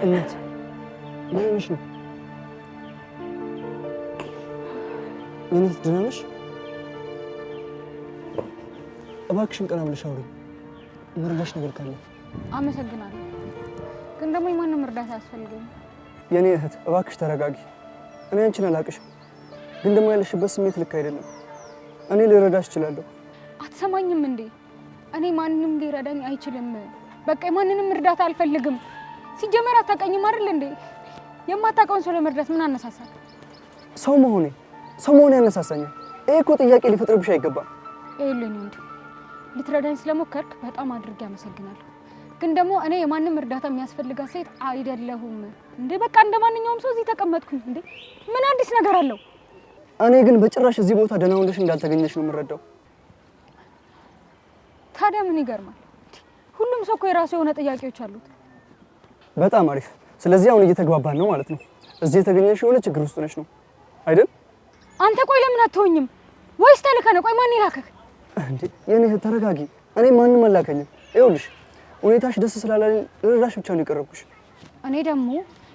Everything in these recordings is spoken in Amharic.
እናት ምን ሆነሽ ነው? እናት ደህና ነሽ? እባክሽን ቀና ብለሽ አውሪኝ። መርዳሽ ነገር ካለ። አመሰግናለሁ፣ ግን ደግሞ የማንም እርዳታ አያስፈልገኝም። የኔ እህት እባክሽ ተረጋጊ። እኔ አንቺን አላቅሽም፣ ግን ደግሞ ያለሽበት ስሜት ልክ አይደለም። እኔ ልረዳሽ እችላለሁ። አትሰማኝም እንዴ? እኔ ማንንም ሊረዳኝ አይችልም። በቃ የማንንም እርዳታ አልፈልግም። ሲጀመር አታውቀኝም አይደል እንዴ? የማታውቀውን ሰው ለመርዳት ምን አነሳሳል? ሰው መሆኔ ያነሳሳኛል። ይሄ እኮ ጥያቄ ሊፈጥርብሽ አይገባም። ይኸውልህ እንዴ፣ ልትረዳኝ ስለሞከርክ በጣም አድርጌ አመሰግናለሁ። ግን ደግሞ እኔ የማንም እርዳታ የሚያስፈልጋት ሴት አይደለሁም እንዴ። በቃ እንደማንኛውም ሰው እዚህ ተቀመጥኩኝ እንዴ። ምን አዲስ ነገር አለው? እኔ ግን በጭራሽ እዚህ ቦታ ደህና ሆነሽ እንዳልተገኘሽ ነው የምረዳው። ታዲያ ምን ይገርማል? ሁሉም ሰው እኮ የራሱ የሆነ ጥያቄዎች አሉት። በጣም አሪፍ። ስለዚህ አሁን እየተግባባን ነው ማለት ነው። እዚህ የተገኘሽ የሆነ ችግር ውስጥ ነሽ ነው አይደል? አንተ ቆይ ለምን አትሆኝም? ወይስ ተልከህ ነው? ቆይ ማን ይላከህ እንዴ? የኔ እህት ተረጋጊ። እኔ ማንም አላከኝም። ይኸውልሽ ሁኔታሽ ደስ ስላላለኝ ልረዳሽ ብቻ ነው የቀረብኩሽ። እኔ ደግሞ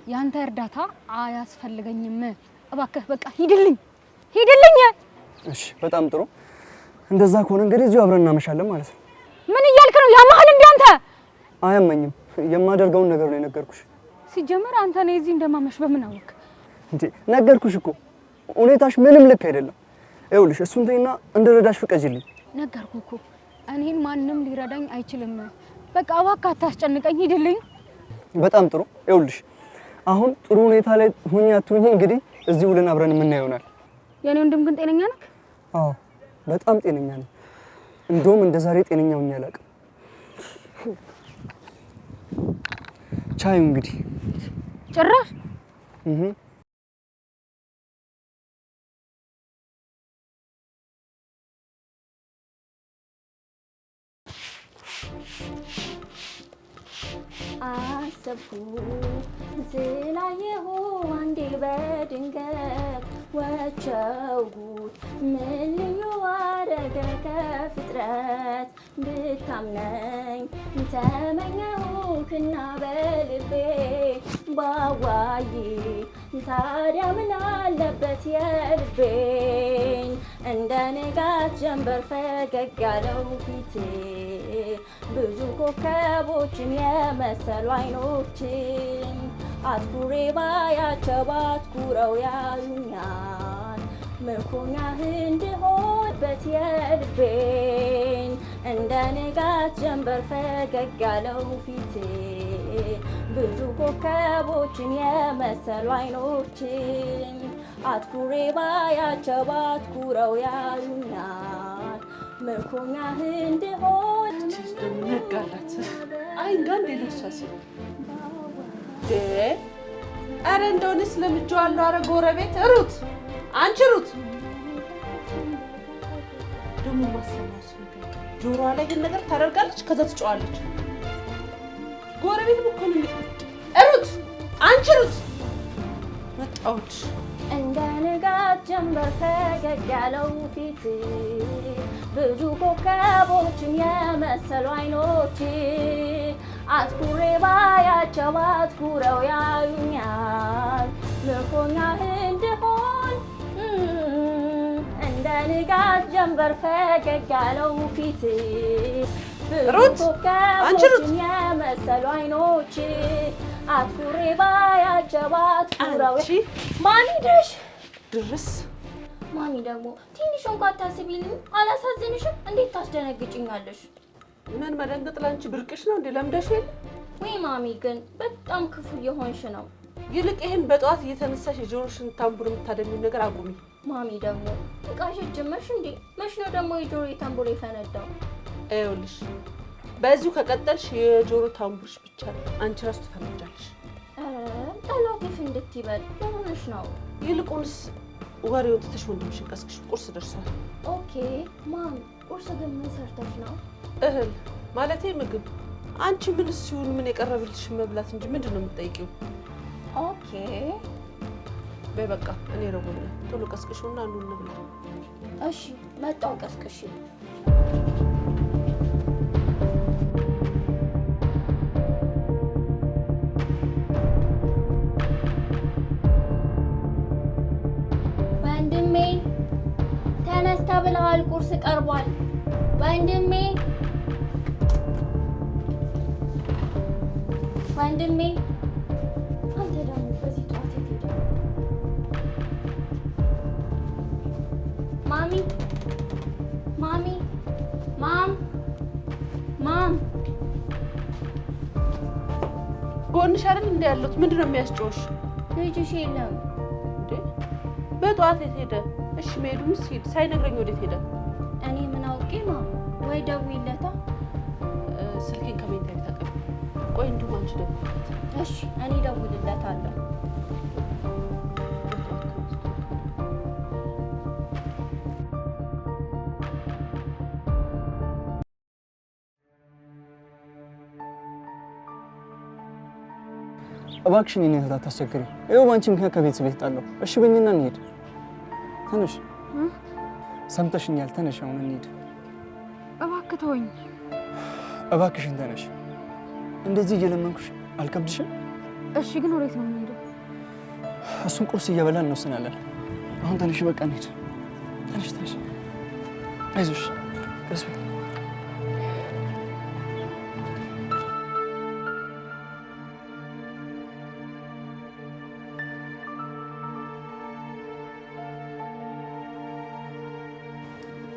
ያንተ እርዳታ አያስፈልገኝም። እባክህ በቃ ሂድልኝ። እሺ በጣም ጥሩ። እንደዛ ከሆነ እንግዲህ እዚሁ አብረን እናመሻለን ማለት ነው። ምን እያልክ ነው? ያማህል እንዴ አንተ? አያመኝም። የማደርገውን ነገር ነው የነገርኩሽ። ሲጀመር አንተ ነው እዚህ እንደማመሽ በምን አወቅ እንዴ? ነገርኩሽ እኮ ሁኔታሽ ምንም ልክ አይደለም። ይኸውልሽ እሱን ተይና እንድረዳሽ ፍቀጂልኝ። ነገርኩህ እኮ እኔን ማንም ሊረዳኝ አይችልም። በቃ እባክህ አታስጨንቀኝ፣ ሂድልኝ። በጣም ጥሩ። ይኸውልሽ አሁን ጥሩ ሁኔታ ላይ ሁኚ አትሁኚ እንግዲህ እዚህ ውለን አብረን የምናየው ይሆናል። የኔ ወንድም ግን ጤነኛ ነህ? አዎ በጣም ጤነኛ ነኝ። እንደውም እንደዛሬ ጤነኛ ሆኜ አላውቅም። ቻዩ እንግዲህ ጭራሽ አሰብኩ ስላየሁ አንዴ በድንገት ወቸው ጉድ ምን ልዩ አረገ ከፍጥረት ብታምነኝ ተመኘሁክና በልቤ ባዋይ ታዲያ ምን አለበት የልቤን እንደ ንጋት ጀንበር ፈገግ ያለው ፊቴ ብዙ ኮከቦችን የመሰሉ አይኖችን አትኩሬ ባያቸው ባትኩረው ያዩኛል ምርኮኛህ እንድሆንበት የልቤን እንደ ንጋት ጀንበር ፈገግ ያለው ፊቴ ብዙ ኮከቦችን የመሰሉ አይኖችን አትኩሬ ባያቸው ባትኩረው ያዩኛል ምርኮኛህ እንድሆን ነጋላት አይንጋ እንደለሷስ አረ እንደሆነስ ለምጄዋለሁ። አረ ጎረቤት ሩት፣ አንቺ ሩት ደግሞ ማሰማስ ጆሮዋ ላይ ግን ነገር ታደርጋለች፣ ከዛ ትጫዋለች። ጎረቤት ብኮን ሩት፣ አንቺ ሩት መጣሁት እንደ ንጋት ጀንበር ፈገግ ያለው ፊት ብዙ ኮከቦችን የመሰሉ አይኖች አትኩሬ ባያቸው አትኩረው ያዩኛል ምርኮኛህ እንድሆን እንደ እንደ ንጋት ጀንበር ፈገግ ያለው ፊት ሩት አንቺ ሩት የመሰሉ አይኖች አትኩሬ ባያጀባት ኩራው ማሚ ድረስ ማሚ ደግሞ ትንሽ እንኳን ታስቢልኝ አላሳዝንሽም? እንዴት ታስደነግጭኛለሽ? ምን መደንገጥ ላንቺ ብርቅሽ ነው እንዴ? ለምደሽ የለ ወይ ማሚ ግን በጣም ክፉ የሆንሽ ነው። ይልቅ ይሄን በጠዋት እየተነሳሽ የጆሮሽን ታምቡር የምታደሚው ነገር አቁሚ። ማሚ ደግሞ ጥቃሽ ጀመርሽ እንዴ? መች ነው ደግሞ የጆሮ ታምቡር የፈነዳው? ይኸውልሽ በዚሁ ከቀጠልሽ የጆሮ ታምቡርሽ ብቻ አንቺ ራስ ትፈነጃለሽ። ጠላትሽ እንድትይበል ለሆነሽ ነው። ይልቁንስ ወሬውን ትተሽ ወንድምሽን ቀስቅሽ፣ ቁርስ ደርሷል። ኦኬ ማም፣ ቁርስ ግን ምን ሰርተሽ ነው? እህል ማለቴ ምግብ። አንቺ ምን ሲሆን ምን የቀረብልሽ መብላት እንጂ ምንድን ነው የምትጠይቂው? ኦኬ በይ በቃ እኔ ረቦኛል። ቶሎ ቀስቅሽውና ኑ እንብላ። እሺ መጣሁ፣ ቀስቅሽ። ወንድሜ ተነስተ ብለዋል፣ ቁርስ ቀርቧል። ወንድሜ ወንድሜ፣ አንተ ደግሞ በዚህ ጠዋት የት ሄደህ? ማሚ ማሚ ማም ጎንሽ አይደል እንደ ያለሁት? ምንድን ነው የሚያስጨውሽ? ልጅሽ የለም እንዴ? በጠዋት የት ሄደ? እሺ መሄዱንስ ሂድ፣ ሳይነግረኝ ወዴት ሄደ? እኔ ምን አውቄ ማም? ወይ ደውይለታ። ስልኬን ከቤት ላይ ታቀብ። ቆይ እንዲሁ አንቺ ደውይለት። እሺ እኔ ደውልለታለሁ። እባክሽን የኔ እህት አታስቸግሪ። ይኸው በአንቺ ምክንያት ከቤተሰብ እጣለሁ። እሺ በእኝና እንሂድ። ተነሽ። ሰምተሽኛል። ተነሽ፣ አሁን እንሂድ። እባክህ ተወኝ። እባክሽን ተነሽ። እንደዚህ እየለመንኩሽ አልከብድሽም? እሺ ግን ወዴት ነው የምንሄደው? እሱን ቁርስ እየበላን እንወስናለን። አሁን ተነሽ፣ በቃ እንሂድ። ተነሽ፣ ተነሽ። አይዞሽ፣ ቀስ በይ።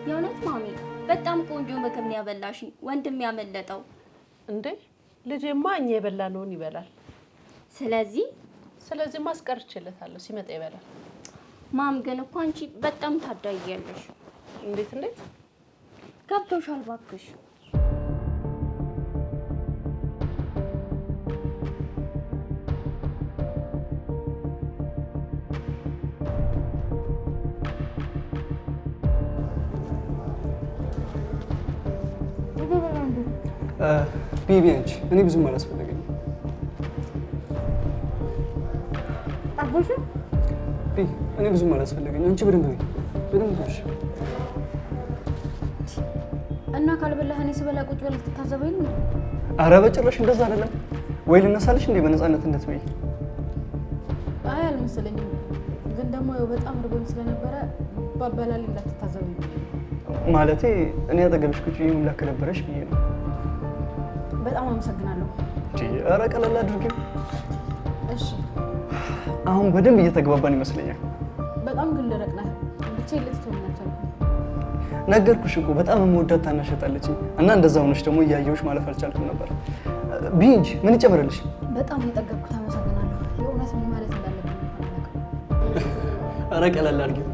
የእውነት ማሚ በጣም ቆንጆ ምግብ ነው ያበላሽኝ። ወንድም ያመለጠው እንዴ? ልጄማ እኛ የበላነውን ይበላል። ስለዚህ ማስቀርችለታለሁ፣ ሲመጣ ይበላል። ማም ግን እኮ አንቺ በጣም ታዳያለሽ። እንዴት ገብቶሻል? እባክሽ ቢቢ አንቺ እኔ ብዙም አላስፈለገኝም። አቦሽ እኔ ብዙም አላስፈለገኝም። አንቺ በደንብ ነሽ እና ካልበላህ እኔ ስበላ ቁጭ ብለህ ልትታዘበኝ ነው? ኧረ በጭራሽ እንደዛ አይደለም። ወይ ልነሳልሽ እንዴ በነፃነት እንድትበይ? አይ አልመሰለኝም። ግን ደግሞ ያው በጣም ርቦኝ ስለነበረ ባበላል እንዳትታዘበኝ ማለቴ እኔ አጠገብሽ ቁጭ ብዬ መብላት ከነበረሽ ብዬ ነው። በጣም አመሰግናለሁ። ኧረ ቀለል አድርጊው። እሺ አሁን በደንብ እየተግባባን ይመስለኛል። በጣም ግን ደረቅ ነህ። ብቻዬን ልትተወኝ አልቻልኩም። ነገርኩሽ እኮ በጣም የምወዳት ታናሽ እህት አለችኝ እና እንደዛ ሆነሽ ደግሞ እያየሁሽ ማለፍ አልቻልኩም ነበር። ቢንጅ ምን ይጨምርልሽ? በጣም የጠገብኩት አመሰግናለሁ። የእውነት ምን ማለት እንዳለብኝ አላውቅም። ኧረ ቀለል አድርጊው።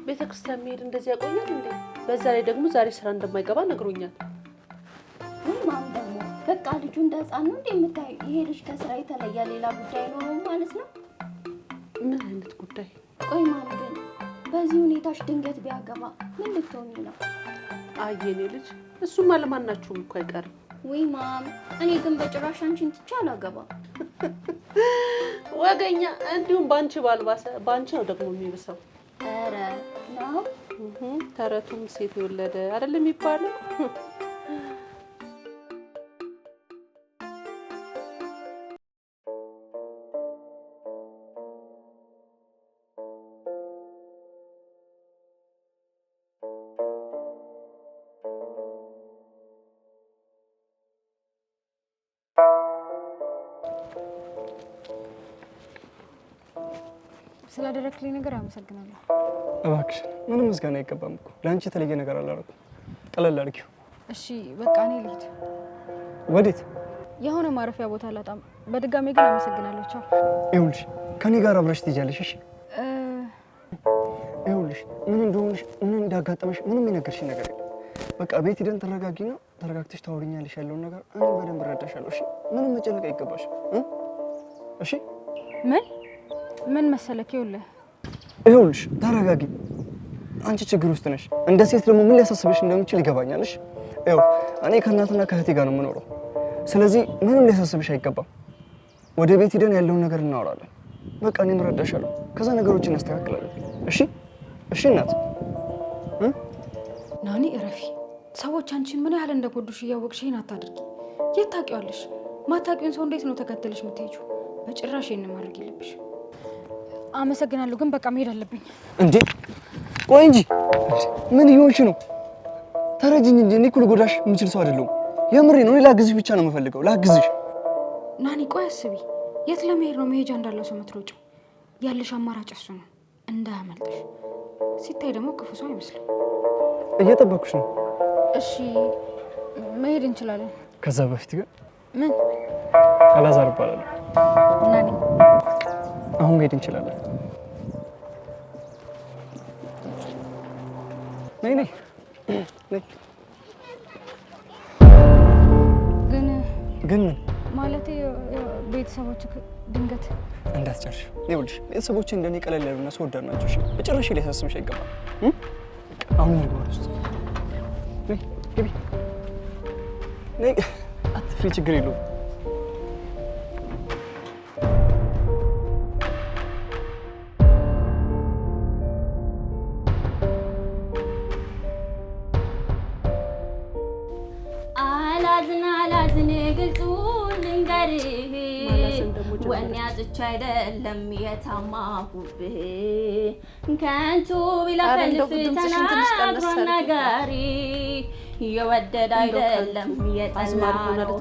ቤተክርስቲያን መሄድ እንደዚህ ያቆያል እንዴ? በዛ ላይ ደግሞ ዛሬ ስራ እንደማይገባ ነግሮኛል። ማም ደግሞ በቃ ልጁ እንደ ህፃን ነው እንዴ የምታዩ? ይሄ ልጅ ከስራ የተለየ ሌላ ጉዳይ ነው ማለት ነው? ምን አይነት ጉዳይ? ቆይ ማም ግን በዚህ ሁኔታሽ ድንገት ቢያገባ ምን ልትሆኚ ነው? አይ የኔ ልጅ እሱማ ለማናችሁም እኮ አይቀርም። ወይ ማም፣ እኔ ግን በጭራሽ አንቺን ትቼ አላገባም። ወገኛ፣ እንዲሁም ባንቺ ባልባሰ ባንቺ ነው ደግሞ የሚብሰው። ኧረ ነው ተረቱም ሴት የወለደ አይደል የሚባለው? ስላደረክልኝ ነገር አመሰግናለሁ። እባክሽ ምንም ምስጋና አይገባም እኮ ለአንቺ የተለየ ነገር አላደረኩም። ቀለል አድርጊው። እሺ በቃ እኔ ልሂድ። ወዴት? የሆነ ማረፊያ ቦታ አላጣም። በድጋሚ ግን አመሰግናለሁ። ቻው። ይኸውልሽ ከኔ ጋር አብረሽ ትሄጃለሽ። እሺ ይኸውልሽ ምን እንደሆነሽ ምን እንዳጋጠመሽ ምንም የነገርሽኝ ነገር የለም። በቃ ቤት ሄደን ተረጋጊና ተረጋግተሽ ታወሪኛለሽ ያለውን ነገር እኔ በደንብ እረዳሻለሁ። እሺ ምንም መጨነቅ አይገባሽም። እሺ ምን መሰለክ፣ ይኸውልሽ ተረጋጊ። አንቺ ችግር ውስጥ ነሽ። እንደ ሴት ደግሞ ምን ሊያሳስብሽ እንደሚችል ይገባኛል። እሺ ይኸው እኔ ከእናትና ከእህቴ ጋር ነው የምኖረው። ስለዚህ ምንም ሊያሳስብሽ አይገባም። ወደ ቤት ሄደን ያለውን ነገር እናወራለን። በቃ እኔም እረዳሻለሁ። ከዛ ነገሮችን እናስተካክላለን። እሺ እሺ እናት ናኒ እረፊ። ሰዎች አንቺን ምን ያህል እንደጎዱሽ እያወቅሽ ይሄን አታድርጊ። የት ታውቂዋለሽ? ማታውቂውን ሰው እንዴት ነው ተከተልሽ የምትሄጂው? በጭራሽ ይሄን ማድረግ የለብሽ። አመሰግናለሁ፣ ግን በቃ መሄድ አለብኝ። እንዴ ቆይ እንጂ ምን እየሆንሽ ነው? ተረጅኝ እንጂ እኔ እኮ ልጎዳሽ የምችል ሰው አይደለሁም። የምሬ ነው። እኔ ላግዝሽ ብቻ ነው የምፈልገው፣ ላግዝሽ። ናኒ ቆይ አስቢ። የት ለመሄድ ነው መሄጃ እንዳለው ሰው የምትሮጪው? ያለሽ አማራጭ እሱ ነው፣ እንዳያመልጥሽ። ሲታይ ደግሞ ክፉ ሰው አይመስልም። እየጠበኩሽ ነው። እሺ መሄድ እንችላለን። ከዛ በፊት ግን ምን? አላዛር እባላለሁ። ናኒ አሁን መሄድ እንችላለን። ነይ ነይ ነይ። ግን ምን ማለቴ ቤተሰቦች ድንገት እንዳትጨርሽ። ይኸውልሽ ቤተሰቦች እንደኔ ቀለል ያሉና ሰው ወዳድ ናቸው። እሺ በጭራሽ ሊያሳስብሽ አይገባም። አሁን ነው ማለት ነው። ነይ ግቢ። ነይ አትፍሪ፣ ችግር የለውም። አላዝን ግጹን ልንገርህ ወኔ አጥቼ አይደለም የታማሁብህ ከንቱ ቢለፈልፍ ተናግሮ ነጋሪ የወደደ አይደለም የጠላው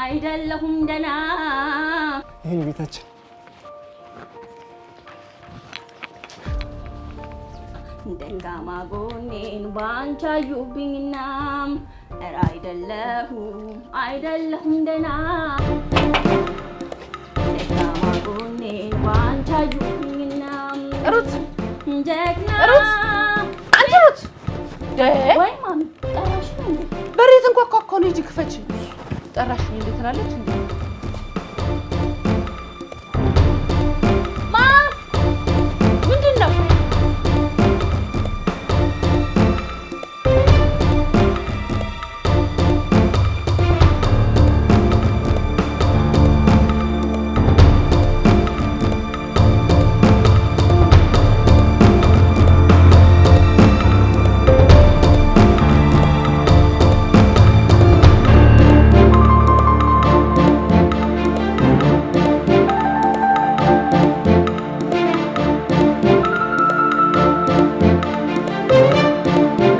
አይደለሁም ደና ይሄን ቤታችን ደንጋማ ጎኔን ባንቺ አዩብኝና አይደለሁም ደና ደንጋማ ጎኔን ባንቺ አዩብኝና ሩት ጀግና አንቺ ሩት ወይ ማሚ ጠራሽ እንዴ? በሬት እንኳን ኮኮ ልጅ ክፈች ጠራሽ እንዴ ትላለች እንዴ?